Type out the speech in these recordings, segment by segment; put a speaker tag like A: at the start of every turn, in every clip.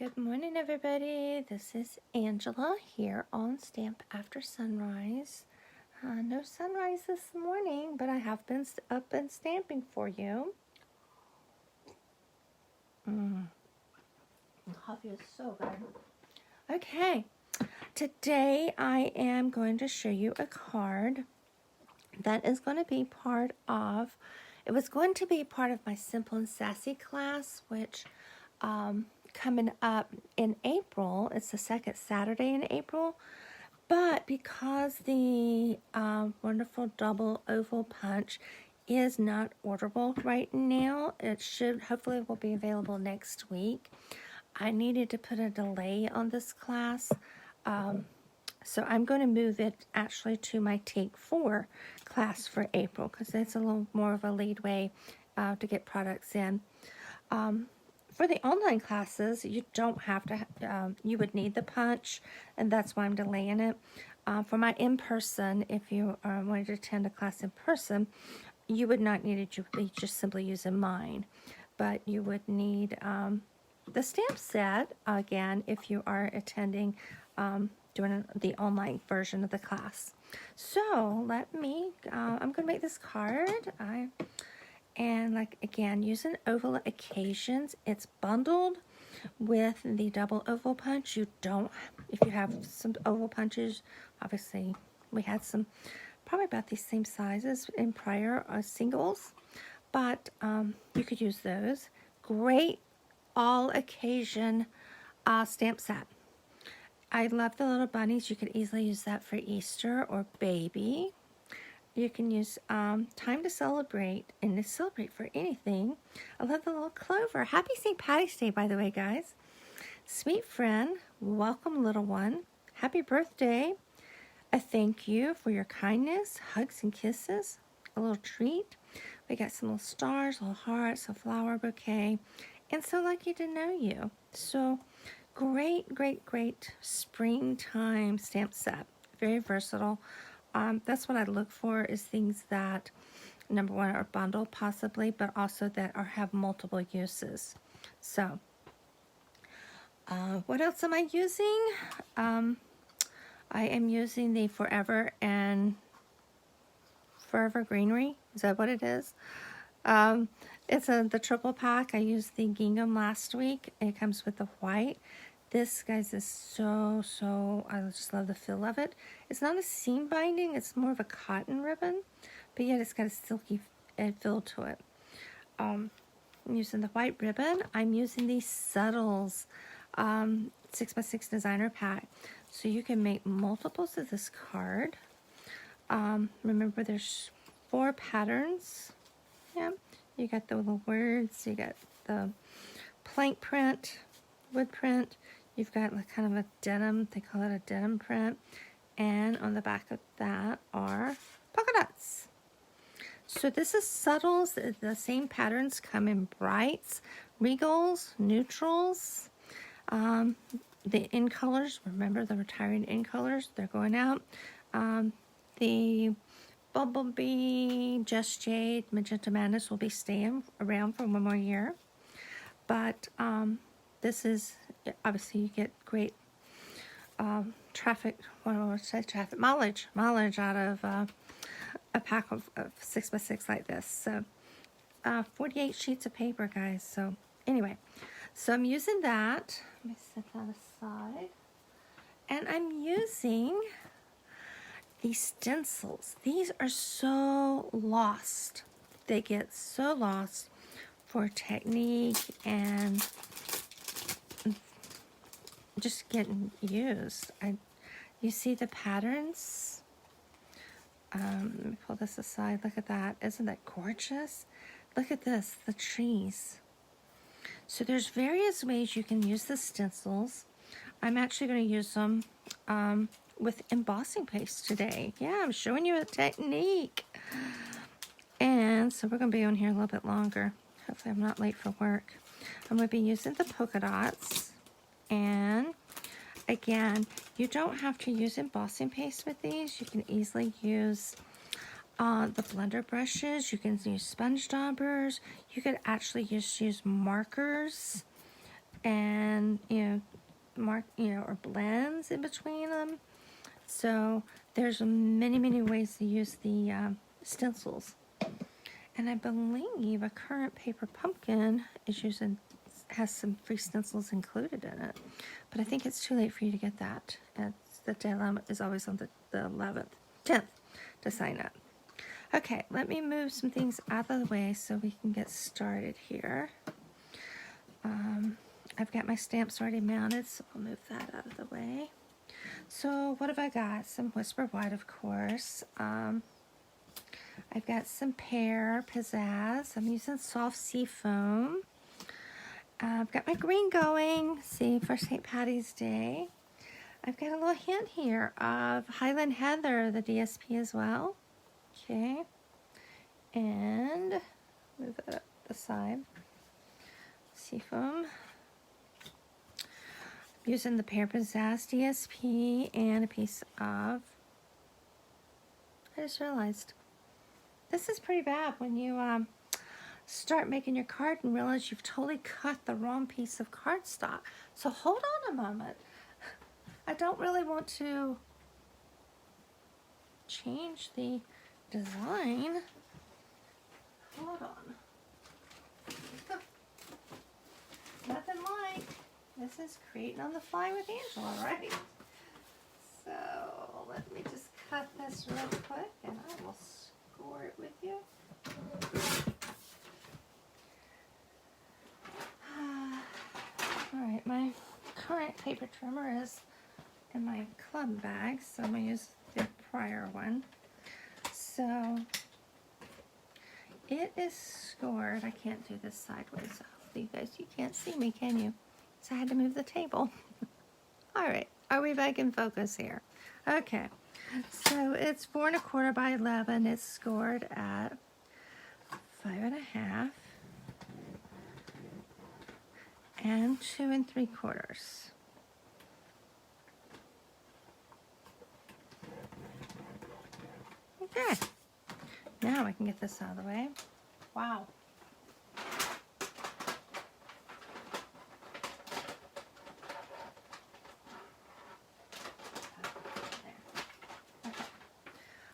A: Good morning, everybody. This is Angela here on Stamp After Sunrise. No sunrise this morning, but I have been up and stamping for you. Coffee is so good. Okay, today I am going to show you a card that is going to be part of, it was going to be part of my Simple and Sassy class, which coming up in April. It's the second Saturday in April. But because the wonderful double oval punch is not orderable right now, it should hopefully will be available next week. I needed to put a delay on this class. So I'm going to move it actually to my Take 4 class for April because it's a little more of a leadway to get products in. For the online classes, you don't have to, you would need the punch, and that's why I'm delaying it. For my in-person, if you wanted to attend a class in person, you would not need it, you would be just simply using mine. But you would need the stamp set, again, if you are attending, doing the online version of the class. So, let me, I'm going to make this card. And like again, using oval occasions, it's bundled with the double oval punch. You don't, if you have some oval punches, obviously we had some probably about the same sizes in prior singles, but you could use those. Great all occasion stamp set. I love the little bunnies. You could easily use that for Easter or baby. You can use Time to Celebrate, and to celebrate for anything. I love the little clover. Happy St. Patty's Day, by the way, guys. Sweet friend, welcome, little one. Happy birthday. A thank you for your kindness, hugs and kisses. A little treat. We got some little stars, little hearts, a flower bouquet, and so lucky to know you. So great, great, great springtime stamp set. Very versatile. That's what I look for, is things that, number one, are bundled possibly, but also that have multiple uses. So, what else am I using? I am using the Forever Greenery. Is that what it is? It's the triple pack. I used the gingham last week. It comes with the white. This, guys, is so, I just love the feel of it. It's not a seam binding, it's more of a cotton ribbon, but yet it's got a silky feel to it. I'm using the white ribbon. I'm using the Subtles 6x6 designer pack. So you can make multiples of this card. Remember, there's 4 patterns. Yeah, you got the little words, you got the plank print, wood print. You've got like kind of a denim, they call it a denim print. And on the back of that are polka dots. So this is Subtles. The same patterns come in brights, regals, neutrals. The in colors, remember the retiring in colors, they're going out. The Bumblebee, Just Jade, Magenta Madness will be staying around for one more year. But this is, obviously you get great mileage out of a pack of 6x6 like this. So 48 sheets of paper, guys. So anyway, so I'm using that. Let me set that aside. And I'm using these stencils. These are so lost. They get so lost for technique and just getting used. You see the patterns? Let me pull this aside. Look at that. Isn't that gorgeous? Look at this, the trees. So there's various ways you can use the stencils. I'm actually going to use them with embossing paste today. Yeah, I'm showing you a technique. And so we're going to be on here a little bit longer. Hopefully I'm not late for work. I'm going to be using the polka dots. And again, you don't have to use embossing paste with these. You can easily use the blender brushes. You can use sponge daubers. You could actually just use markers and, mark, or blends in between them. So there's many ways to use the stencils. And I believe a current paper pumpkin has some free stencils included in it. But I think it's too late for you to get that. The deadline is always on the 10th to sign up. Okay, let me move some things out of the way so we can get started here. I've got my stamps already mounted, so I'll move that out of the way. So what have I got? Some Whisper White, of course. I've got some pear pizzazz. I'm using soft sea foam. I've got my green going, see, for St. Patty's Day. I've got a little hint here of Highland Heather, the DSP as well. Okay, and move that up the side. Seafoam. Using the Pear Pizzazz DSP and a piece of, I just realized, this is pretty bad when you start making your card and realize you've totally cut the wrong piece of cardstock. So hold on a moment. I don't really want to change the design. Hold on. Nothing like, this is creating on the fly with Angela, right? So let me just cut this real quick and I will score it with you. Alright, my current paper trimmer is in my club bag, so I'm going to use the prior one. So it is scored. I can't do this sideways, so hopefully you can't see me, can you? So I had to move the table. Alright, are we back in focus here? Okay, so it's 4 1/4 by 11. It's scored at 5 1/2 and 2 3/4. Okay, now I can get this out of the way. Wow.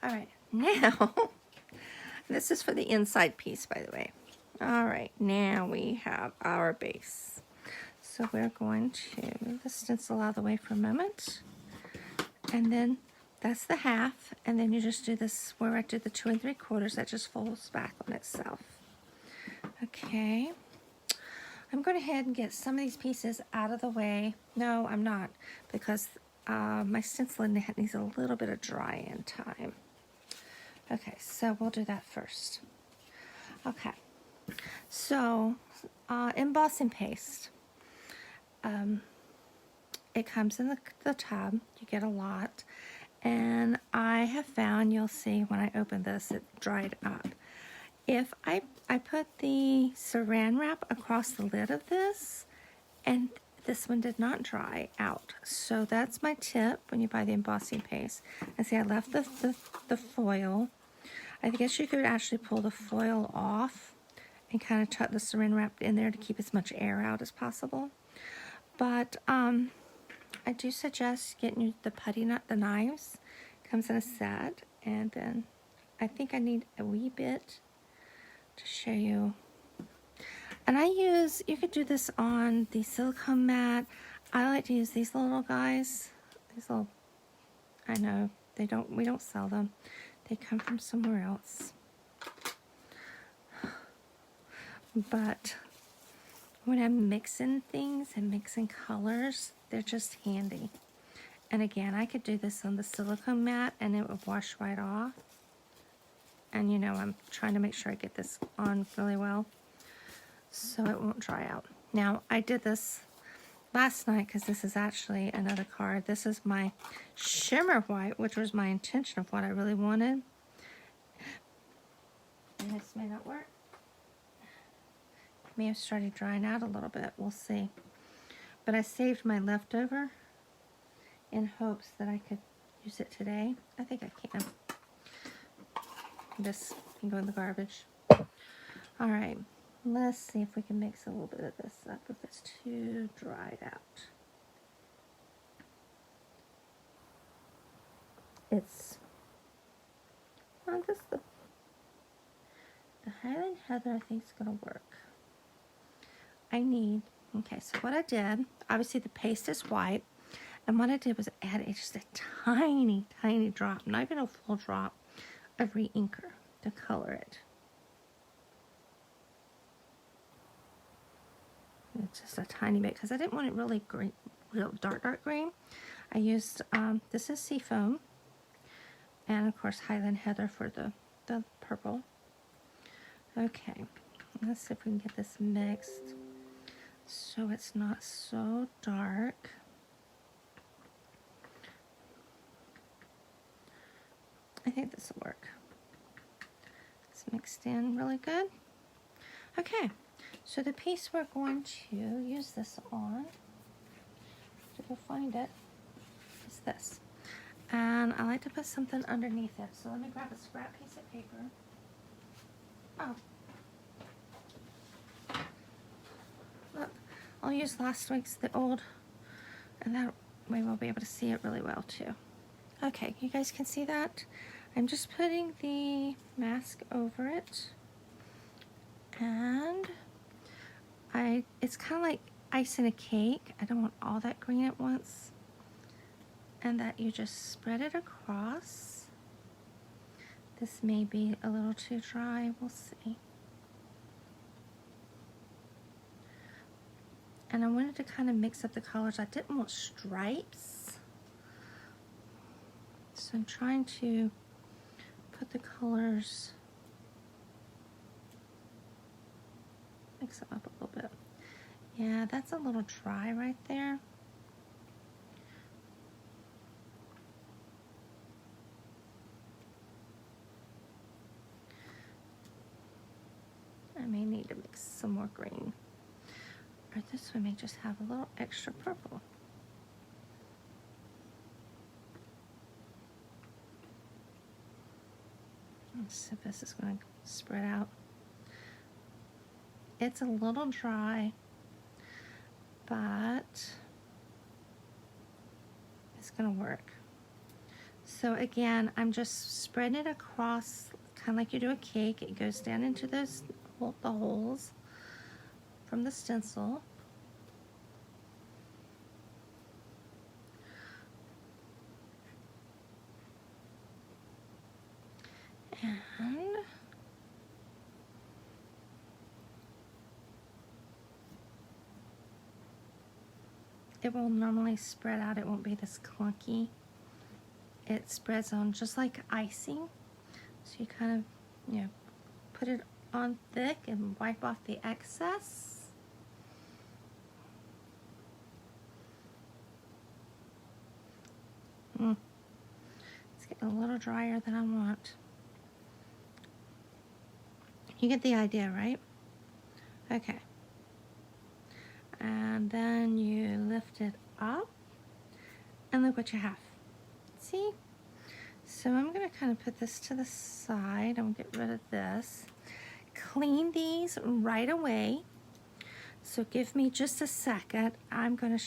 A: All right, now, this is for the inside piece, by the way. All right, now we have our base. So we're going to move the stencil out of the way for a moment. And then that's the half. And then you just do this where I did the 2 3/4. That just folds back on itself. Okay. I'm going to head and get some of these pieces out of the way. No, I'm not, because my stenciling needs a little bit of dry-in time. Okay, so we'll do that first. Okay, so embossing paste. It comes in the tub. You get a lot. And I have found, you'll see when I open this, it dried up. If I put the saran wrap across the lid of this, and this one did not dry out. So that's my tip when you buy the embossing paste. And see, I left the foil. I guess you could actually pull the foil off and kind of tuck the saran wrap in there to keep as much air out as possible. But I do suggest getting you the putty nut, the knives. Comes in a set, and then I think I need a wee bit to show you. And you could do this on the silicone mat. I like to use these little guys. These little, I know, we don't sell them. They come from somewhere else. But when I'm mixing things and mixing colors, they're just handy. And again, I could do this on the silicone mat and it would wash right off. And you know, I'm trying to make sure I get this on really well so it won't dry out. Now, I did this last night because this is actually another card. This is my shimmer white, which was my intention of what I really wanted. And this may not work. It may have started drying out a little bit. We'll see. But I saved my leftover in hopes that I could use it today. I think I can. This can go in the garbage. All right. Let's see if we can mix a little bit of this up if it's too dried out. It's the Highland Heather I think is going to work. Okay, so what I did, obviously the paste is white, and what I did was add just a tiny, tiny drop, not even a full drop, of re-inker to color it. It's just a tiny bit because I didn't want it really green, real dark green. I used, this is Seafoam, and of course Highland Heather for the purple. Okay, let's see if we can get this mixed so it's not so dark. I think this will work. It's mixed in really good. Okay, so the piece we're going to use this on, to go find it, is this. And I like to put something underneath it. So let me grab a scrap piece of paper. Oh. Look, I'll use last week's, the old, and that way we'll be able to see it really well too. Okay, you guys can see that? I'm just putting the mask over it. And it's kind of like ice in a cake. I don't want all that green at once. And that you just spread it across. This may be a little too dry, we'll see. And I wanted to kind of mix up the colors. I didn't want stripes. So I'm trying to put the colors, mix them up a little bit. Yeah, that's a little dry right there. I may need to mix some more green. Or this one may just have a little extra purple. Let's see if this is going to spread out. It's a little dry, but it's going to work. So again, I'm just spreading it across, kind of like you do a cake. It goes down into the holes from the stencil. And it will normally spread out. It won't be this clunky. It spreads on just like icing. So you kind of, put it on thick and wipe off the excess. It's getting a little drier than I want. You get the idea, right? Okay. And then you lift it up and look what you have. See? So I'm going to kind of put this to the side. I'm going to get rid of this. Clean these right away. So give me just a second. I'm going to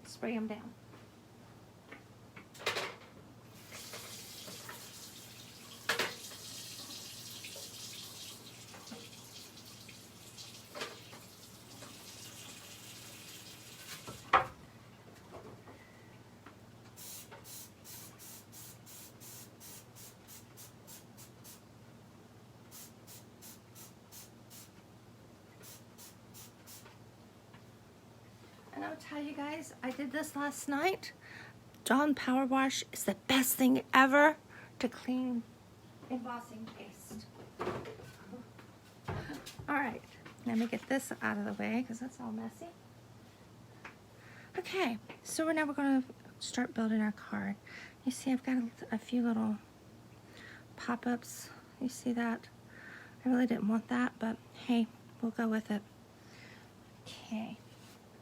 A: spray them down. And I'll tell you guys, I did this last night. Dawn Power Wash is the best thing ever to clean embossing paste. All right, let me get this out of the way because that's all messy. Okay, so now we're going to start building our card. You see I've got a few little pop-ups. You see that? I really didn't want that, but hey, we'll go with it. Okay,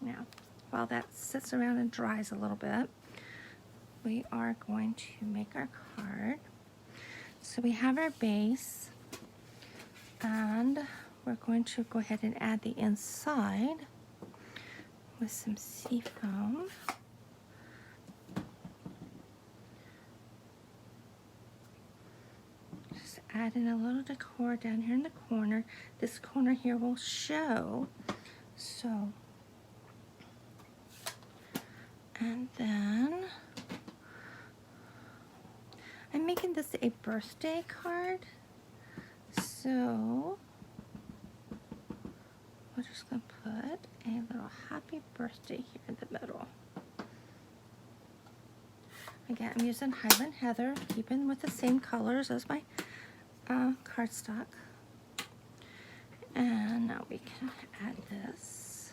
A: now while that sits around and dries a little bit, we are going to make our card. So we have our base, and we're going to go ahead and add the inside with some seafoam. Just add in a little decor down here in the corner. This corner here will show. So, and then I'm making this a birthday card. So we're just going to put a little happy birthday here in the middle. Again, I'm using Highland Heather, keeping with the same colors as my cardstock. And now we can add this.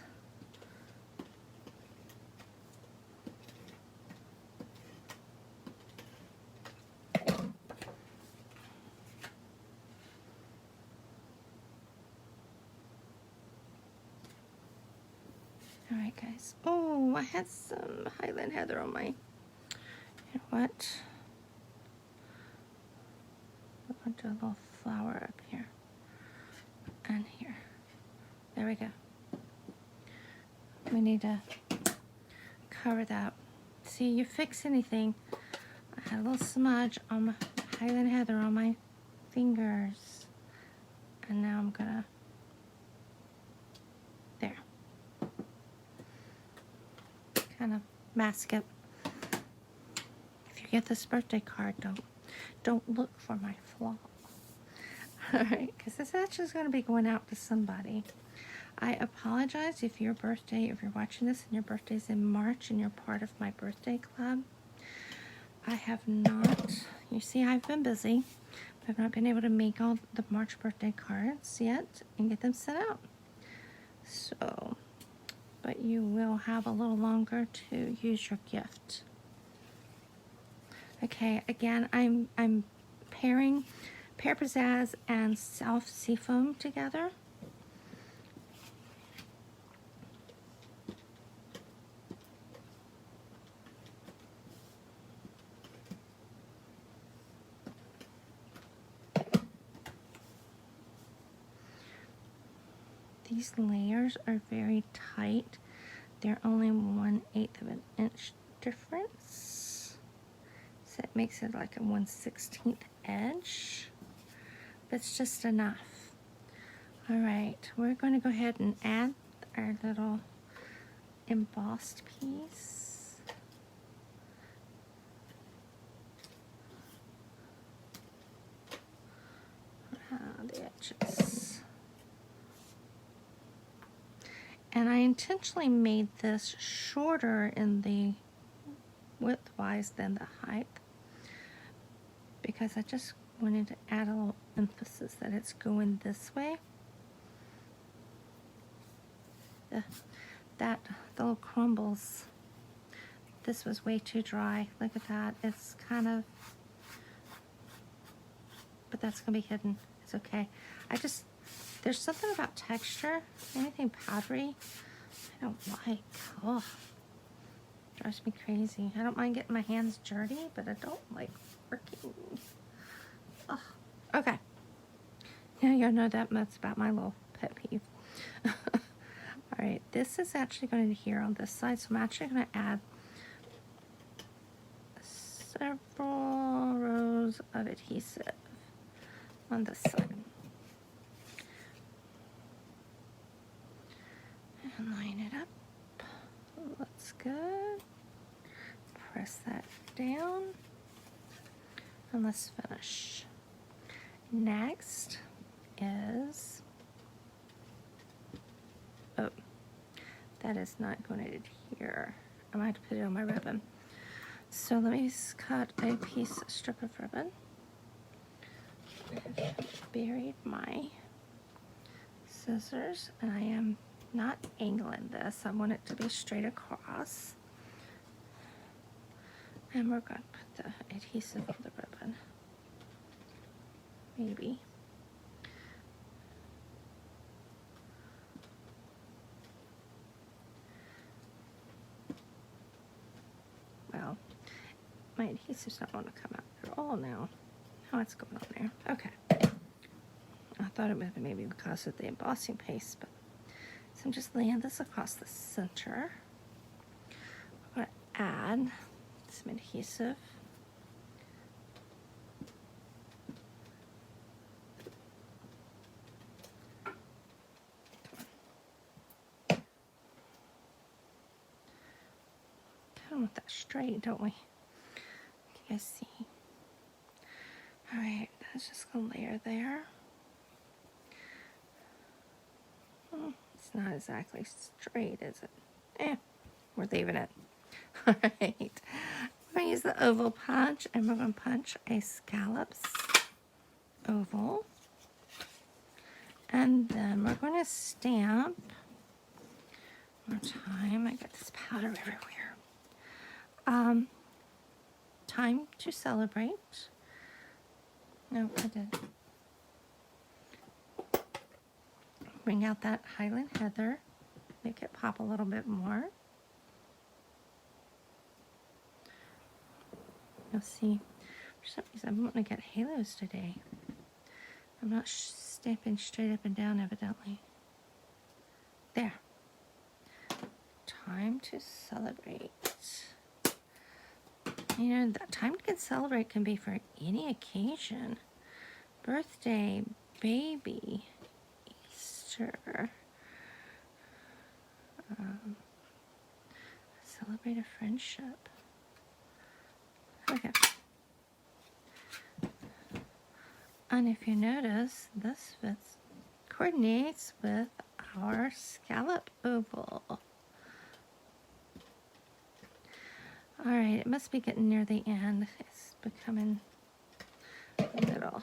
A: Alright guys. Oh, I had some Highland Heather on my, you know what? I'm going to do a little flower up here and here. There we go. We need to cover that. See, you fix anything. I had a little smudge on my Highland Heather on my fingers. And now I'm gonna, there. Kind of mask it. If you get this birthday card, don't look for my flaw. Alright, because this actually is going to be going out to somebody. I apologize if you're watching this and your birthday's in March and you're part of my birthday club. I have not, you see, I've been busy. I've not been able to make all the March birthday cards yet and get them sent out. So, but you will have a little longer to use your gift. Okay, again, I'm pairing Pear Pizzazz and Self Seafoam together. These layers are very tight. They're only 1/8 of an inch difference. So it makes it like a 1/16 edge. But it's just enough. Alright, we're going to go ahead and add our little embossed piece. Around the edges. And I intentionally made this shorter in the width-wise than the height because I just wanted to add a little emphasis that it's going this way. The little crumbles. This was way too dry. Look at that. It's kind of, but that's gonna be hidden. It's okay. There's something about texture, anything powdery, I don't like. Oh, drives me crazy. I don't mind getting my hands dirty, but I don't like working. Oh, okay. Now you'll know that much about my little pet peeve. All right, this is actually going to be here on this side, so I'm actually going to add several rows of adhesive on this side. And line it up. Looks good. Press that down. And let's finish. Next is, oh, that is not going to adhere. I might have to put it on my ribbon. So let me just cut a strip of ribbon. I've buried my scissors, and I am not angling this. I want it to be straight across. And we're going to put the adhesive on the ribbon. Maybe. Well, my adhesive's not going to come out at all now. Now it's going on there. Okay. Oh, thought it was maybe because of the embossing paste, but so I'm just laying this across the center. I'm going to add some adhesive. Kind of want that straight, don't we? Can you guys see? All right, that's just going to layer there. It's not exactly straight, is it? We're leaving it. All right, we're going to use the oval punch, and we're going to punch a scallops oval. And then we're going to stamp. One more time. I got this powder everywhere. Time to celebrate. No, I did. Bring out that Highland Heather. Make it pop a little bit more. You'll see, for some reason, I'm wanting to get halos today. I'm not stamping straight up and down, evidently. There. Time to celebrate. You know, that time to celebrate can be for any occasion. Birthday, baby, Easter. Celebrate a friendship. Okay. And if you notice, this coordinates with our scallop oval. All right, it must be getting near the end. It's becoming a little.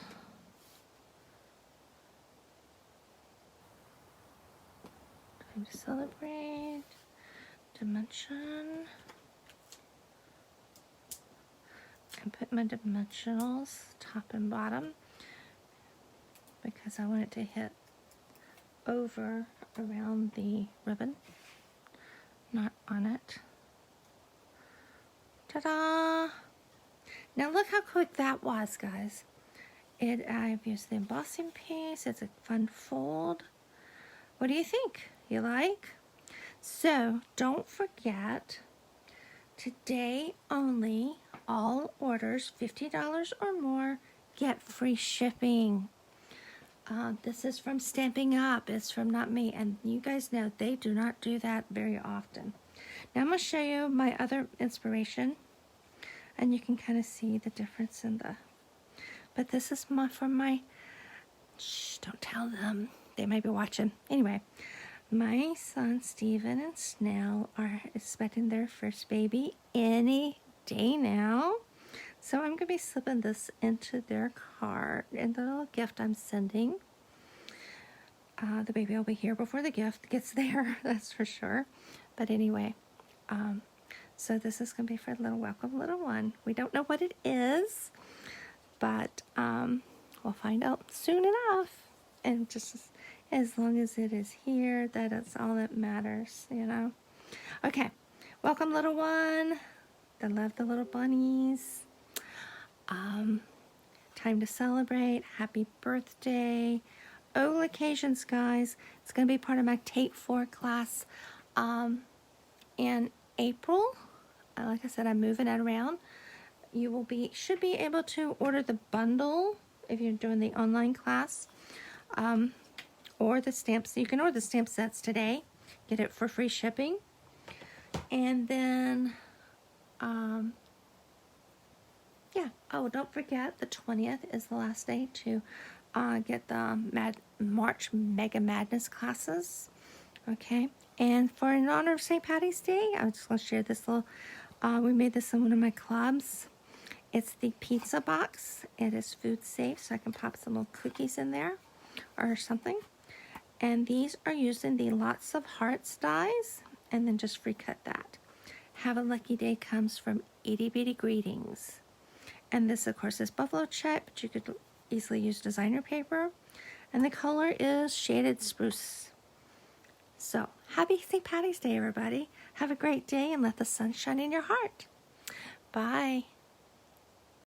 A: Time to celebrate. Dimension. And put my dimensionals top and bottom because I want it to hit over around the ribbon, not on it. Ta-da! Now look how quick that was, guys. I've used the embossing piece. It's a fun fold. What do you think? You like? So don't forget, today only, all orders $50 or more get free shipping. This is from Stamping Up. It's from Not Me. And you guys know they do not do that very often. Now I'm going to show you my other inspiration. And you can kind of see the difference in the... But this is from my... Shh, don't tell them. They might be watching. Anyway, my son Steven and Snell are expecting their first baby any day now. So I'm going to be slipping this into their card and the little gift I'm sending. The baby will be here before the gift gets there, that's for sure. But anyway, so this is going to be for a little welcome little one. We don't know what it is, but we'll find out soon enough. And just as long as it is here, that's all that matters, you know. Okay, welcome little one. I love the little bunnies. Time to celebrate. Happy birthday. All occasions, guys. It's going to be part of my Tape 4 class in April. Like I said, I'm moving it around. You should be able to order the bundle if you're doing the online class, or the stamps. You can order the stamp sets today. Get it for free shipping. And then, yeah. Oh, don't forget, the 20th is the last day to get the March Mega Madness classes. Okay. And in honor of St. Patty's Day, I'm just going to share this little, we made this in one of my clubs. It's the pizza box. It is food safe, so I can pop some little cookies in there or something. And these are using the Lots of Hearts dies, and then just free cut that. Have a Lucky Day comes from Itty Bitty Greetings. And this, of course, is buffalo check, but you could easily use designer paper. And the color is Shaded Spruce. So, happy St. Patty's Day, everybody. Have a great day and let the sun shine in your heart. Bye.